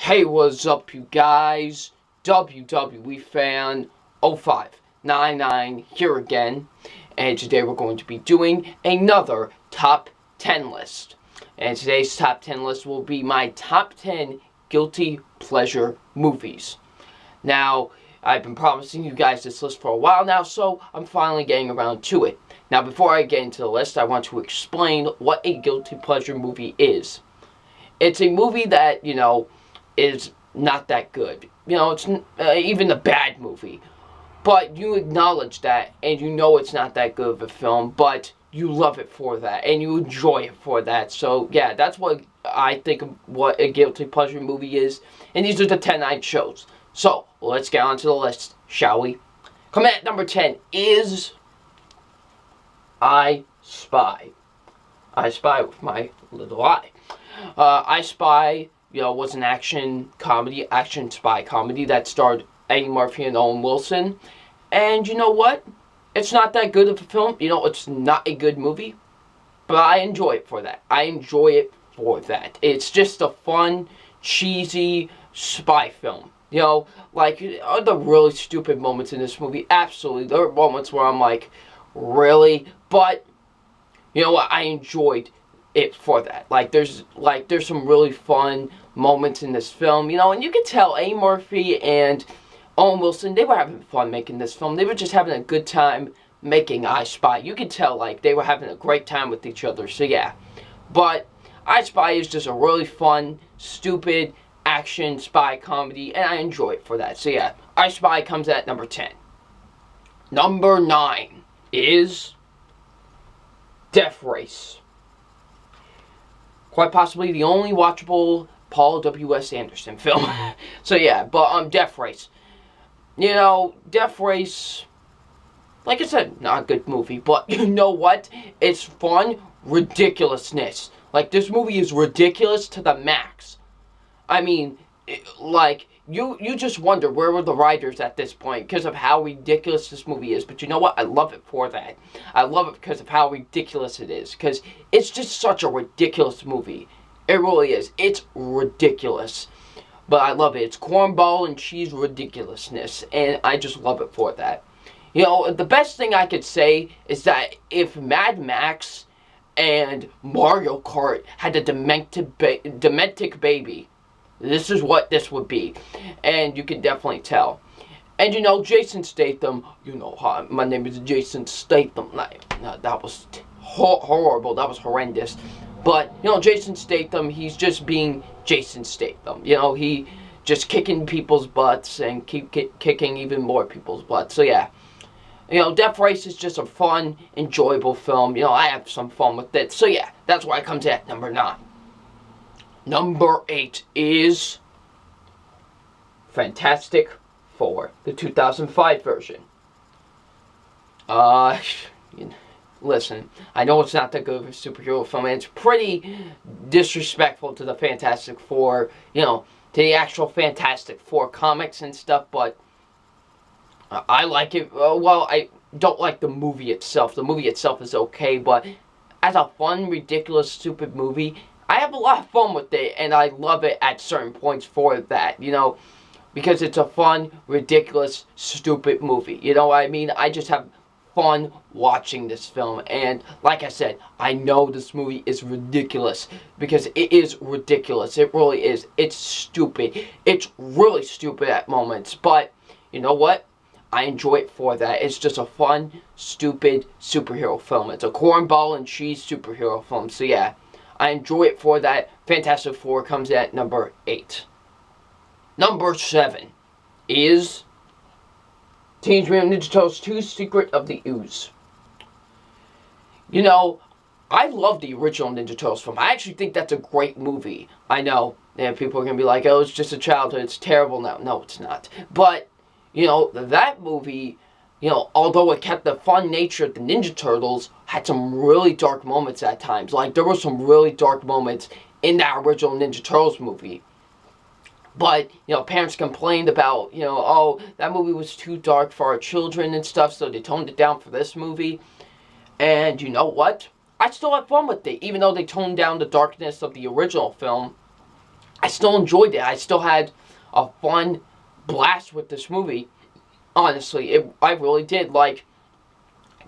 Hey, what's up, you guys? WWE Fan 0599 here again, and today we're going to be doing another top 10 list. And today's top 10 list will be my top 10 guilty pleasure movies. Now, I've been promising you guys this list for a while now, so I'm finally getting around to it. Now, before I get into the list, I want to explain what a guilty pleasure movie is. It's a movie that, is not that good. It's even a bad movie. But you acknowledge that, and you know it's not that good of a film, but you love it for that, and you enjoy it for that. So, yeah, that's what I think of what a guilty pleasure movie is. And these are the 10 I chose. So, let's get on to the list, shall we? Coming at number 10 is I Spy. I Spy with my little eye. I Spy, was an action spy comedy that starred Eddie Murphy and Owen Wilson. And you know what? It's not that good of a film. It's not a good movie. But I enjoy it for that. It's just a fun, cheesy spy film. Are the really stupid moments in this movie? Absolutely. There are moments where I'm like, really? But, you know what? I enjoyed it for that. There's some really fun moments in this film, and you can tell Eddie Murphy and Owen Wilson, they were having fun making this film. They were just having a good time making I Spy. You could tell, they were having a great time with each other, so yeah. But I Spy is just a really fun, stupid, action spy comedy, and I enjoy it for that. So yeah, I Spy comes at number 10. Number 9 is Death Race. Quite possibly the only watchable Paul W.S. Anderson film. So yeah, but Death Race. Death Race, like I said, not a good movie, but you know what? It's fun ridiculousness. This movie is ridiculous to the max. I mean, you just wonder where were the writers at this point because of how ridiculous this movie is. But you know what? I love it for that. I love it because of how ridiculous it is. Because it's just such a ridiculous movie. It really is. It's ridiculous. But I love it. It's cornball and cheese ridiculousness. And I just love it for that. The best thing I could say is that if Mad Max and Mario Kart had a dementic baby, this is what this would be. And you can definitely tell. And Jason Statham, hi, my name is Jason Statham. That was horrible. That was horrendous. But, Jason Statham, he's just being Jason Statham. He just kicking people's butts and keep kicking even more people's butts. So, yeah. Death Race is just a fun, enjoyable film. I have some fun with it. So, yeah, that's why it comes at number 9. Number 8 is Fantastic Four, the 2005 version. Listen, I know it's not that good of a superhero film, and it's pretty disrespectful to the Fantastic Four, to the actual Fantastic Four comics and stuff, but I like it. I don't like the movie itself. The movie itself is okay, but as a fun, ridiculous, stupid movie, I have a lot of fun with it, and I love it at certain points for that, because it's a fun, ridiculous, stupid movie. You know what I mean? I just have fun watching this film, and like I said, I know this movie is ridiculous, because it is ridiculous. It really is. It's stupid. It's really stupid at moments, but you know what? I enjoy it for that. It's just a fun, stupid superhero film. It's a cornball and cheese superhero film, so yeah. I enjoy it for that. Fantastic Four comes at number 8. Number 7 is Teenage Mutant Ninja Turtles 2: Secret of the Ooze. I love the original Ninja Turtles film. I actually think that's a great movie. I know, people are going to be like, oh, it's just a childhood. It's terrible now. No, it's not. But, that movie, although it kept the fun nature of the Ninja Turtles, had some really dark moments at times. There were some really dark moments in that original Ninja Turtles movie. But, parents complained about, oh, that movie was too dark for our children and stuff, so they toned it down for this movie. And you know what? I still had fun with it. Even though they toned down the darkness of the original film, I still enjoyed it. I still had a fun blast with this movie. Honestly, I really did. Like,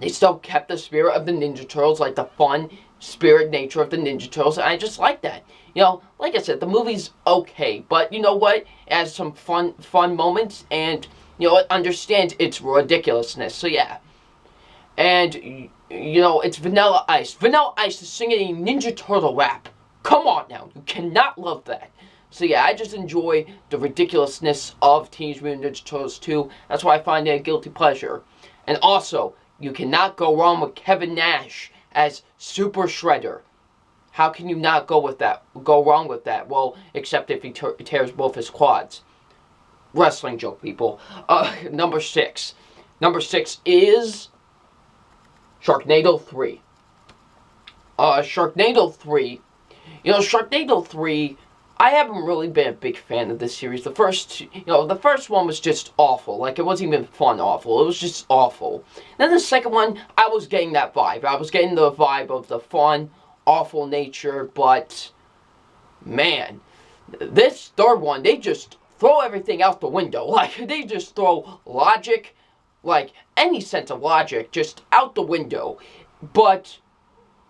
they still kept the spirit of the Ninja Turtles, like the fun spirit nature of the Ninja Turtles, and I just like that. You know, like I said, the movie's okay, but you know what? It has some fun moments, and you know, it understands its ridiculousness. So yeah, and you know, it's Vanilla Ice. Vanilla Ice is singing a Ninja Turtle rap. Come on now, you cannot love that. So yeah, I just enjoy the ridiculousness of Teenage Mutant Ninja Turtles 2. That's why I find it a guilty pleasure. And also, you cannot go wrong with Kevin Nash as Super Shredder. How can you not go wrong with that? Well, except if he tears both his quads. Wrestling joke, people. Number 6. Number 6 is Sharknado 3. Sharknado 3. You know, Sharknado 3, I haven't really been a big fan of this series. The first one was just awful. Like, it wasn't even fun awful. It was just awful. Then the second one, I was getting that vibe. I was getting the vibe of the fun, awful nature, but, man, this third one, they just throw everything out the window. Like, they just throw logic, like, any sense of logic, just out the window. But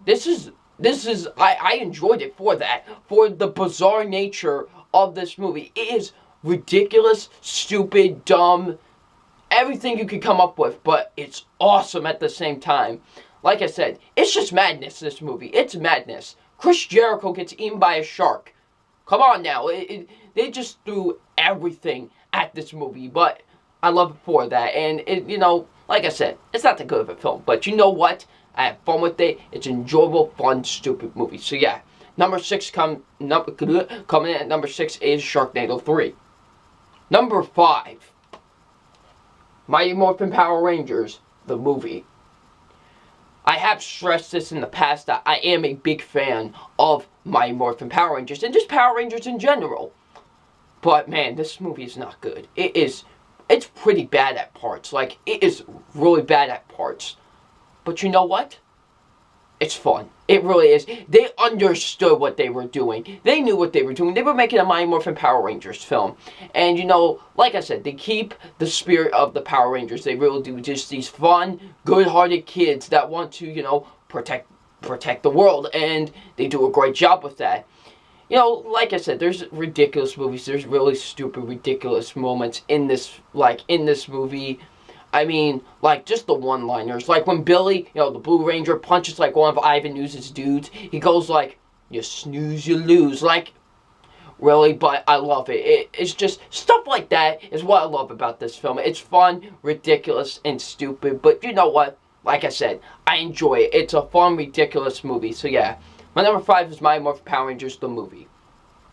I enjoyed it for that, for the bizarre nature of this movie. It is ridiculous, stupid, dumb, everything you could come up with, but it's awesome at the same time. Like I said, it's just madness, this movie. It's madness. Chris Jericho gets eaten by a shark. Come on now. They just threw everything at this movie, but I love it for that. And, you know, like I said, it's not that good of a film, but you know what? I have fun with it. It's enjoyable, fun, stupid movie. So yeah, number 6 coming in at number 6 is Sharknado 3. Number 5, Mighty Morphin Power Rangers, the movie. I have stressed this in the past that I am a big fan of Mighty Morphin Power Rangers and just Power Rangers in general. But man, this movie is not good. It's pretty bad at parts. Like, it is really bad at parts. But you know what? It's fun. It really is. They understood what they were doing. They knew what they were doing. They were making a Mighty Morphin Power Rangers film. And, you know, like I said, they keep the spirit of the Power Rangers. They really do. Just these fun, good-hearted kids that want to, you know, protect the world. And they do a great job with that. You know, like I said, there's ridiculous movies. There's really stupid, ridiculous moments in this movie. I mean, like, just the one-liners. Like, when Billy, you know, the Blue Ranger, punches, like, one of Ivan Ooze's dudes, he goes, like, you snooze, you lose. Like, really? But I love it. It's just, stuff like that is what I love about this film. It's fun, ridiculous, and stupid. But you know what? Like I said, I enjoy it. It's a fun, ridiculous movie. So, yeah. My number 5 is Mighty Morphin Power Rangers, the movie.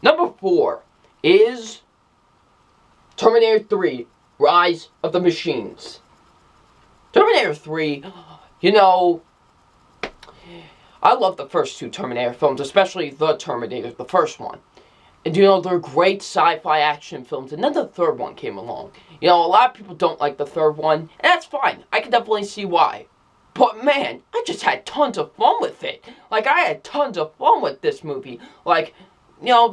Number 4 is Terminator 3, Rise of the Machines. Terminator 3, you know, I love the first 2 Terminator films, especially the Terminator, the first one. And, you know, they're great sci-fi action films, and then the third one came along. You know, a lot of people don't like the third one, and that's fine. I can definitely see why. But, man, I just had tons of fun with it. Like, I had tons of fun with this movie. Like, you know,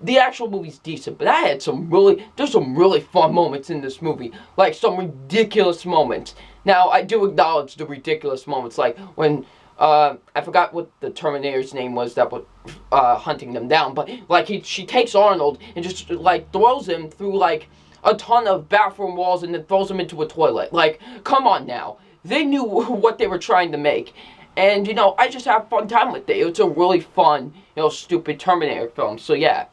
the actual movie's decent, but there's some really fun moments in this movie. Like, some ridiculous moments. Now, I do acknowledge the ridiculous moments, like when, I forgot what the Terminator's name was that was, hunting them down, but, like, she takes Arnold and just, like, throws him through, like, a ton of bathroom walls and then throws him into a toilet. Like, come on now. They knew what they were trying to make. And, you know, I just have a fun time with it. It's a really fun, you know, stupid Terminator film. So, yeah.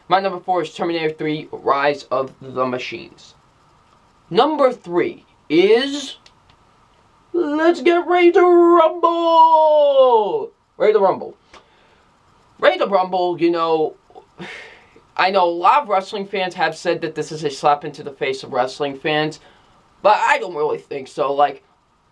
My number 4 is Terminator 3, Rise of the Machines. Number 3 is... Let's get ready to rumble! Ready to rumble. Ready to rumble, you know... I know a lot of wrestling fans have said that this is a slap into the face of wrestling fans. But I don't really think so. Like...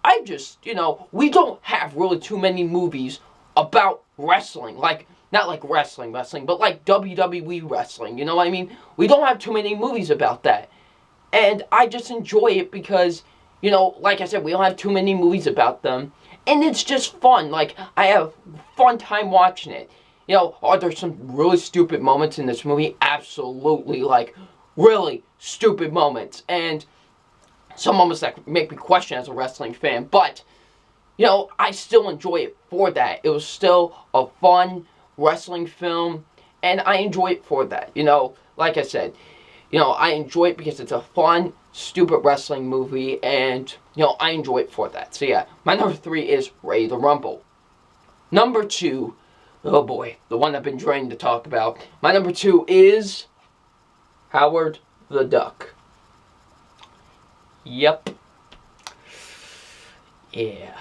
I just, you know, we don't have really too many movies about wrestling. Like, not like wrestling, but like WWE wrestling, you know what I mean? We don't have too many movies about that. And I just enjoy it because, you know, like I said, we don't have too many movies about them. And it's just fun. Like, I have a fun time watching it. You know, are there some really stupid moments in this movie? Absolutely, like, really stupid moments. And some moments that make me question as a wrestling fan. But, you know, I still enjoy it for that. It was still a fun wrestling film, and I enjoy it for that. You know, like I said, you know, I enjoy it because it's a fun, stupid wrestling movie, and, you know, I enjoy it for that. So yeah, my number 3 is Ready to Rumble. Number 2, oh boy, the one I've been trying to talk about. My number 2 is Howard the Duck. Yep. Yeah.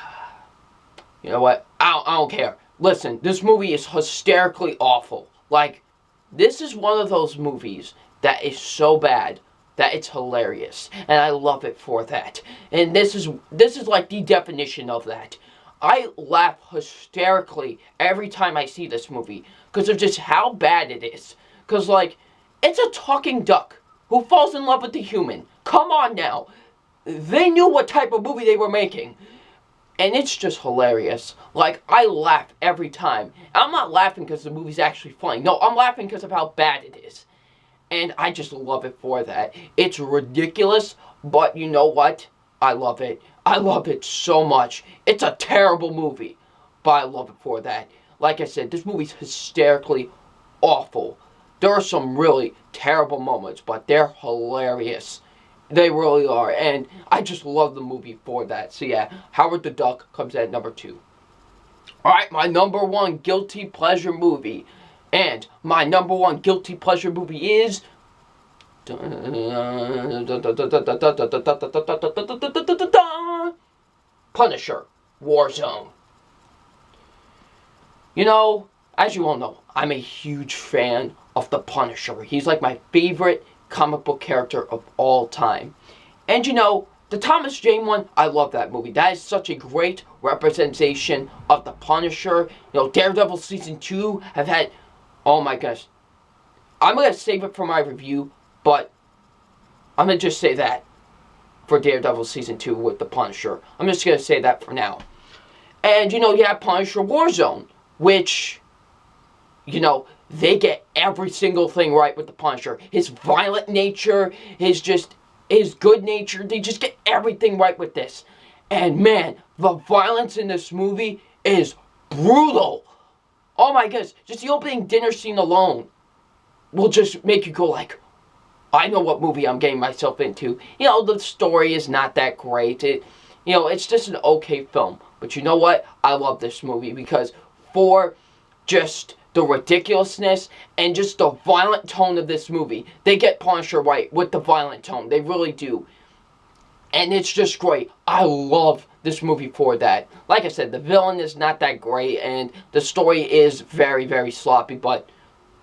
You know what? I don't care. Listen, this movie is hysterically awful. Like, this is one of those movies that is so bad that it's hilarious, and I love it for that. And this is like the definition of that. I laugh hysterically every time I see this movie because of just how bad it is. Because, like, it's a talking duck who falls in love with the human. Come on now. They knew what type of movie they were making. And it's just hilarious. Like, I laugh every time. I'm not laughing because the movie's actually funny. No, I'm laughing because of how bad it is. And I just love it for that. It's ridiculous, but you know what? I love it. I love it so much. It's a terrible movie, but I love it for that. Like I said, this movie's hysterically awful. There are some really terrible moments, but they're hilarious. They really are, and I just love the movie for that. So yeah, Howard the Duck comes at number 2. Alright, my number 1 guilty pleasure movie. And my number 1 guilty pleasure movie is Punisher, Warzone. You know, as you all know, I'm a huge fan of the Punisher. He's like my favorite comic book character of all time. And you know, the Thomas Jane one, I love that movie. That is such a great representation of the Punisher. You know, Daredevil Season 2 have had, oh my gosh. I'm going to save it for my review, but I'm going to just say that for Daredevil Season 2 with the Punisher. I'm just going to say that for now. And, you know, you have Punisher Warzone, which, you know, they get every single thing right with the Punisher. His violent nature, his good nature, they just get everything right with this. And man, the violence in this movie is brutal. Oh my goodness, just the opening dinner scene alone will just make you go like, I know what movie I'm getting myself into. You know, the story is not that great. It's just an okay film. But you know what? I love this movie because for just the ridiculousness and just the violent tone of this movie, they get Punisher right with the violent tone. They really do. And it's just great. I love this movie for that. Like I said, the villain is not that great and the story is very, very sloppy, but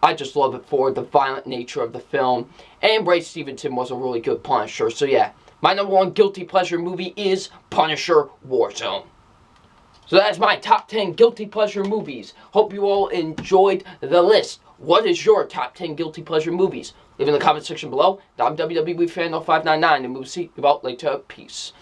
I just love it for the violent nature of the film. And Ray Stevenson was a really good Punisher. So yeah, my number 1 guilty pleasure movie is Punisher Warzone. So that's my top 10 guilty pleasure movies. Hope you all enjoyed the list. What is your top 10 guilty pleasure movies? Leave in the comment section below. I'm WWE Fan 0599 and we'll see you about later. Peace.